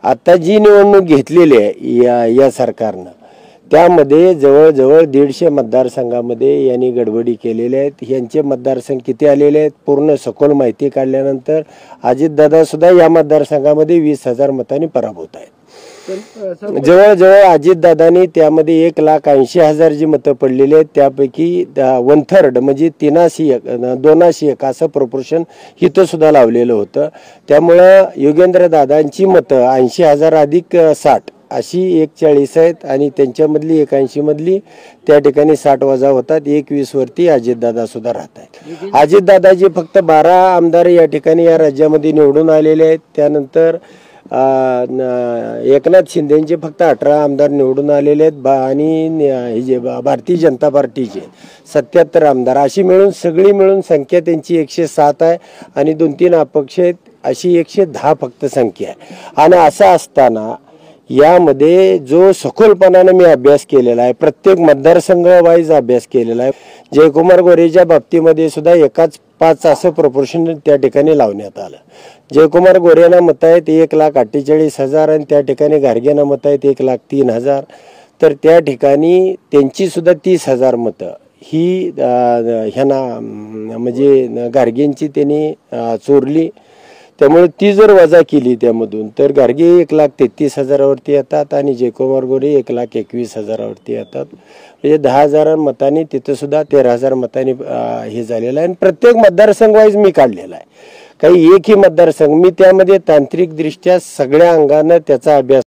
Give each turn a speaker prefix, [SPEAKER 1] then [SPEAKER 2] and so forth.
[SPEAKER 1] आता जी निवडणूक घेतलेली आहे या सरकारनं त्यामध्ये जवळजवळ 150 मतदारसंघामध्ये यांनी गडबडी केलेल्या आहेत। यांचे मतदारसंघ किती आलेले आहेत पूर्ण सखोल माहिती काढल्यानंतर अजितदादा सुद्धा या मतदारसंघामध्ये 20,000 मतांनी पराभूत आहेत। जवळजवळ अजितदादांनी त्यामध्ये 1,80,000 जी मतं पडलेली आहेत त्यापैकी 1/3 म्हणजे 2:1 असं प्रपोर्शन इथं सुद्धा लावलेलं होतं। त्यामुळं योगेंद्र दादांची मतं 80,000 अधिक 60 अशी 140 आहेत आणि त्यांच्यामधली 81 मधली त्या ठिकाणी 60 वजा होतात 21 वरती अजितदादा सुद्धा राहत आहेत। अजितदादाजी फक्त 12 आमदार या ठिकाणी या राज्यामध्ये निवडून आलेले आहेत। त्यानंतर एकनाथ शिंदेचे फक्त 18 आमदार निवडून आलेले आहेत आणि जे भारतीय जनता पार्टीचे 77 आमदार अशी मिळून सगळी मिळून संख्या त्यांची 107 आहे आणि 2-3 अपक्ष आहेत अशी 110 फक्त संख्या आहे। आणि असं असताना यामध्ये जो सखोलपणाने मी अभ्यास केलेला आहे प्रत्येक मतदारसंघ वाईज अभ्यास केलेला आहे। जयकुमार गोरेच्या बाबतीमध्ये सुद्धा 1:5 असं प्रपोर्शन त्या ठिकाणी लावण्यात आलं। जयकुमार गोरेंना मतं आहेत 1,48,000 आणि त्या ठिकाणी गारगेंना मतं आहेत 1,03,000 तर त्या ठिकाणी त्यांची सुद्धा 30,000 मतं ही ह्यांना म्हणजे गारगेंची त्यांनी चोरली। त्यामुळे ती जर वजा केली त्यामधून तर गारगे 1,33,000 वरती येतात आणि जयकुमार गोरे 1,21,000 वरती येतात। म्हणजे 10,000 मतांनी तिथं सुद्धा 13,000 मतांनी हे झालेलं आहे। आणि प्रत्येक मतदारसंघ वाईज मी काढलेला आहे काही एकही मतदारसंघ मी त्यामध्ये तांत्रिकदृष्ट्या सगळ्या अंगानं त्याचा अभ्यास